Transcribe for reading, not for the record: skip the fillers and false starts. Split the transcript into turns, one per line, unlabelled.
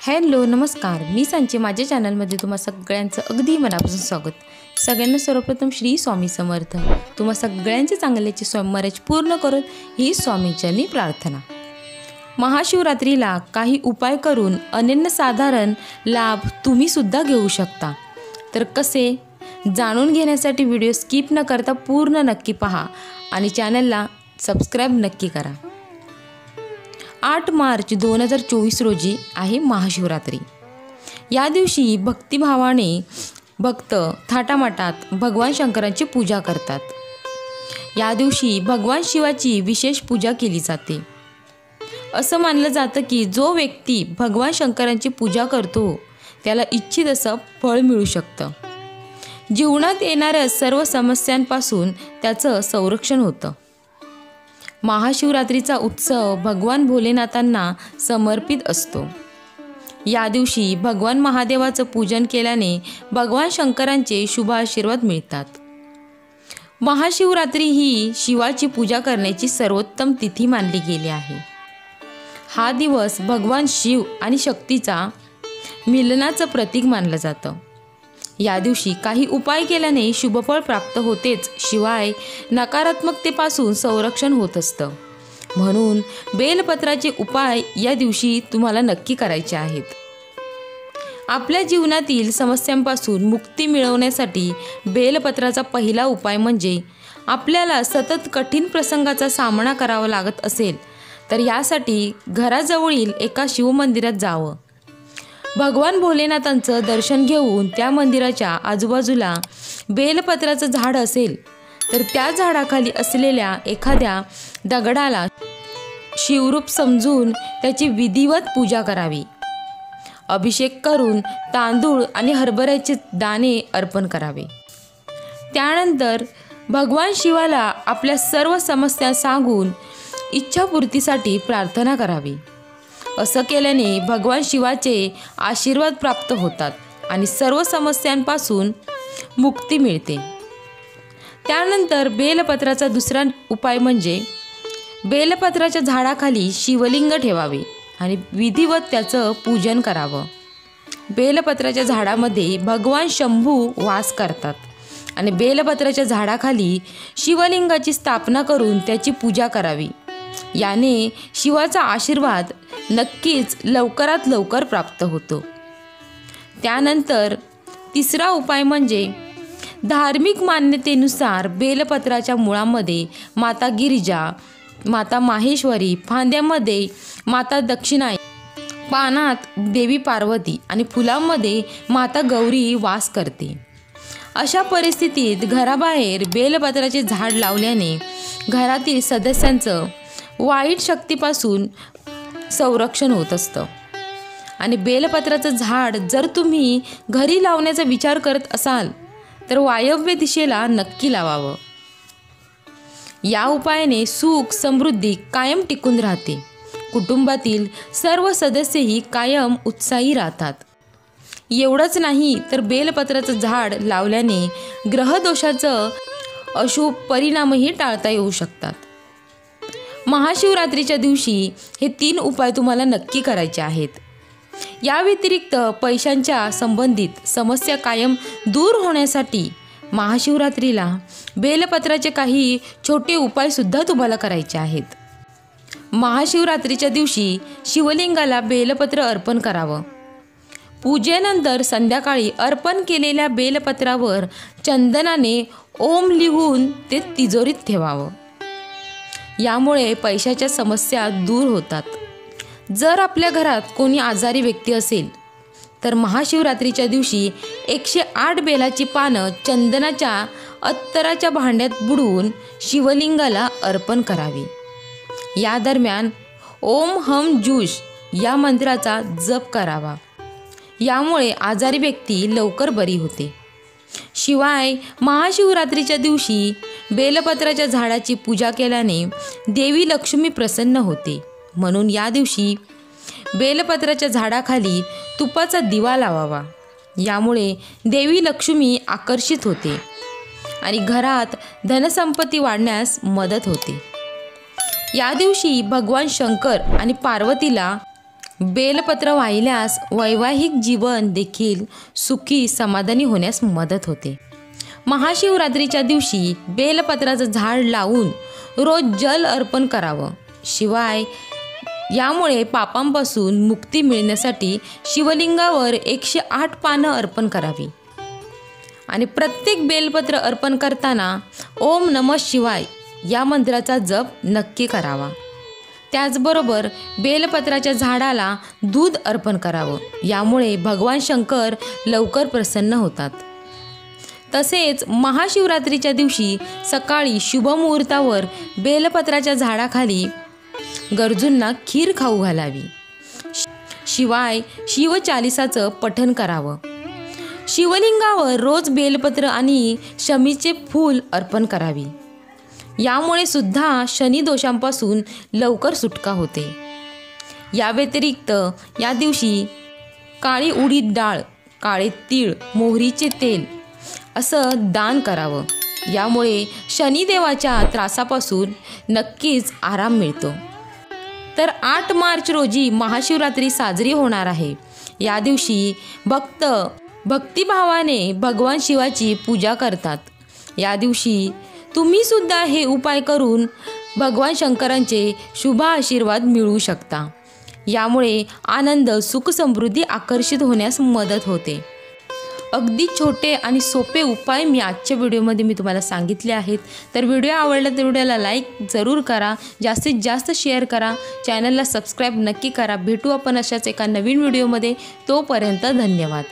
Hello नमस्कार, मी सांची माझ्या चॅनलमध्ये तुम्हा सगळ्यांचं अगदी मनापासून स्वागत। सगळ्यांना सर्वप्रथम श्री स्वामी समर्थ। तुम्हा सगळ्यांचे चांगल्याची स्वामीराज पूर्ण करून ही स्वामींचरणी प्रार्थना। महाशिवरात्रीला काही उपाय करून अनन्यसाधारण लाभ तुम्ही सुद्धा घेऊ शकता। तर कसे जाणून घेण्यासाठी व्हिडिओ स्किप न करता पूर्ण नक्की पहा आणि चॅनलला सबस्क्राइब नक्की करा। 8 मार्च 2024 रोजी आहे महाशिवरात्री। या दिवशी भक्तिभावाने भक्त थाटामाटात भगवान शंकरांची पूजा करतात। या दिवशी भगवान शिवाची विशेष पूजा केली जाते। असं मानलं जातं की जो व्यक्ती भगवान शंकरांची पूजा करतो त्याला इच्छित असं फळ मिळू शकतं। जीवनात येणाऱ्या सर्व समस्यांपासून त्याचं संरक्षण होतं। महाशिवरात्रीचा उत्सव भगवान भोलेनाथांना समर्पित असतो। या दिवशी भगवान महादेवाचं पूजन केल्याने भगवान शंकरांचे शुभ आशीर्वाद मिळतात। महाशिवरात्री ही शिवाची पूजा करण्याची सर्वोत्तम तिथी मानली गेली आहे। हा दिवस भगवान शिव आणि शक्तीचा मिलनाचं प्रतीक मानलं जातं। या दिवशी काही उपाय केल्याने शुभफळ प्राप्त होतेच, शिवाय नकारात्मकतेपासून संरक्षण होत असतं। म्हणून बेलपत्राचे उपाय या दिवशी तुम्हाला नक्की करायचे आहेत। आपल्या जीवनातील समस्यांपासून मुक्ती मिळवण्यासाठी बेलपत्राचा पहिला उपाय म्हणजे आपल्याला सतत कठीण प्रसंगाचा सामना करावा लागत असेल तर यासाठी घराजवळील एका शिवमंदिरात जावं। भगवान भोलेनाथांचं दर्शन घेऊन त्या मंदिराच्या आजूबाजूला बेलपत्राचं झाड असेल तर त्या झाडाखाली असलेल्या एखाद्या दगडाला शिवरूप समजून त्याची विधिवत पूजा करावी। अभिषेक करून तांदूळ आणि हरभऱ्याचे दाणे अर्पण करावे। त्यानंतर भगवान शिवाला आपल्या सर्व समस्या सांगून इच्छापूर्तीसाठी प्रार्थना करावी। असं केल्याने भगवान शिवाचे आशीर्वाद प्राप्त होतात आणि सर्व समस्यांपासून मुक्ती मिळते। त्यानंतर बेलपत्राचा दुसरा उपाय म्हणजे बेलपत्राच्या झाडाखाली शिवलिंग ठेवावे आणि विधिवत त्याचं पूजन करावं। बेलपत्राच्या झाडामध्ये भगवान शंभू वास करतात आणि बेलपत्राच्या झाडाखाली शिवलिंगाची स्थापना करून त्याची पूजा करावी। याने शिवाचा आशीर्वाद नक्कीच लवकरात लवकर प्राप्त होतो। त्यानंतर तिसरा उपाय म्हणजे धार्मिक मान्यतेनुसार बेलपत्राच्या मुळामध्ये माता गिरिजा, माता माहेश्वरी, फांद्यामध्ये माता दक्षिणाई, पानात देवी पार्वती आणि फुलांमध्ये माता गौरी वास करते। अशा परिस्थितीत घराबाहेर बेलपत्राचे झाड लावल्याने घरातील सदस्यांचं वाईट शक्तीपासून संरक्षण होत असतं। आणि बेलपत्राचं झाड जर तुम्ही घरी लावण्याचा विचार करत असाल तर वायव्य दिशेला नक्की लावावं। या उपायाने सुख समृद्धी कायम टिकून राहते। कुटुंबातील सर्व सदस्यही कायम उत्साही राहतात। एवढंच नाही तर बेलपत्राचं झाड लावल्याने ग्रहदोषाचं अशुभ परिणामही टाळता येऊ शकतात। महाशिवरात्रीच्या दिवशी हे 3 उपाय तुम्हाला नक्की करायचे आहेत। या व्यतिरिक्त पैशांच्या संबंधित समस्या कायम दूर होण्यासाठी महाशिवरात्रीला बेलपत्राचे काही छोटे उपाय सुद्धा तुम्हाला करायचे आहेत। महाशिवरात्रीच्या दिवशी शिवलिंगाला बेलपत्र अर्पण करावं। पूजेनंतर संध्याकाळी अर्पण केलेल्या बेलपत्रावर चंदनाने ओम लिहून ते तिजोरीत ठेवावं। यामुळे पैशाच्या समस्या दूर होतात। जर आपल्या घरात कोणी आजारी व्यक्ती असेल तर महाशिवरात्रीच्या दिवशी 108 बेलाची पानं चंदनाच्या अत्तराच्या भांड्यात बुडवून शिवलिंगाला अर्पण करावी। या दरम्यान ओम हम जूश या मंत्राचा जप करावा। यामुळे आजारी व्यक्ती लवकर बरी होते। शिवाय महाशिवरात्रीच्या दिवशी बेलपत्राच्या झाडाची पूजा केल्याने देवी लक्ष्मी प्रसन्न होते। म्हणून या दिवशी बेलपत्राच्या झाडाखाली तुपाचा दिवा लावावा। यामुळे देवी लक्ष्मी आकर्षित होते आणि घरात धनसंपत्ती वाढण्यास मदत होते। या दिवशी भगवान शंकर आणि पार्वतीला बेलपत्र वाहिल्यास वैवाहिक जीवन देखील सुखी समाधानी होण्यास मदत होते. महाशिवरात्रीच्या दिवशी बेलपत्राचं झाड लावून रोज जल अर्पण करावं. शिवाय यामुळे पापांपासून मुक्ती मिळण्यासाठी शिवलिंगावर 108 पानं अर्पण करावी आणि प्रत्येक बेलपत्र अर्पण करताना ओम नमः शिवाय या मंत्राचा जप नक्की करावा. त्याचबरोबर बेलपत्राच्या झाडाला दूध अर्पण करावं. यामुळे भगवान शंकर लवकर प्रसन्न होतात. तसेच महाशिवरात्रीच्या दिवशी सकाळी शुभमुहूर्तावर बेलपत्राच्या झाडाखाली गरजूंना खीर खाऊ घालावी. शिवाय शिवचालिसाचं पठण करावं. शिवलिंगावर रोज बेलपत्र आणि शमीचे फूल अर्पण करावी. यामुळे सुद्धा शनी दोषांपासून लवकर सुटका होते. या व्यतिरिक्त या दिवशी काळी उडीद डाळ, काळे तीळ, मोहरीचे तेल असं दान करावं. यामुळे शनिदेवाच्या त्रासापासून नक्कीच आराम मिळतो. तर 8 मार्च रोजी महाशिवरात्री साजरी होणार आहे. या दिवशी भक्त भक्तिभावाने भगवान शिवाची पूजा करतात. या दिवशी तुम्ही सुद्धा हे उपाय करून भगवान शंकरांचे शुभ आशीर्वाद मिळवू शकता. यामुळे आनंद, सुख, समृद्धी आकर्षित होण्यास मदत होते. अगदी छोटे आणि सोपे उपाय मी आजच्या व्हिडिओमध्ये तुम्हाला सांगितले आहेत. तर व्हिडिओ आवडला तर व्हिडिओला लाईक जरूर करा, जास्तीत जास्त शेअर करा, चॅनलला सबस्क्राईब नक्की करा. भेटू आपण अशाच एका नवीन व्हिडिओमध्ये. तोपर्यंत धन्यवाद.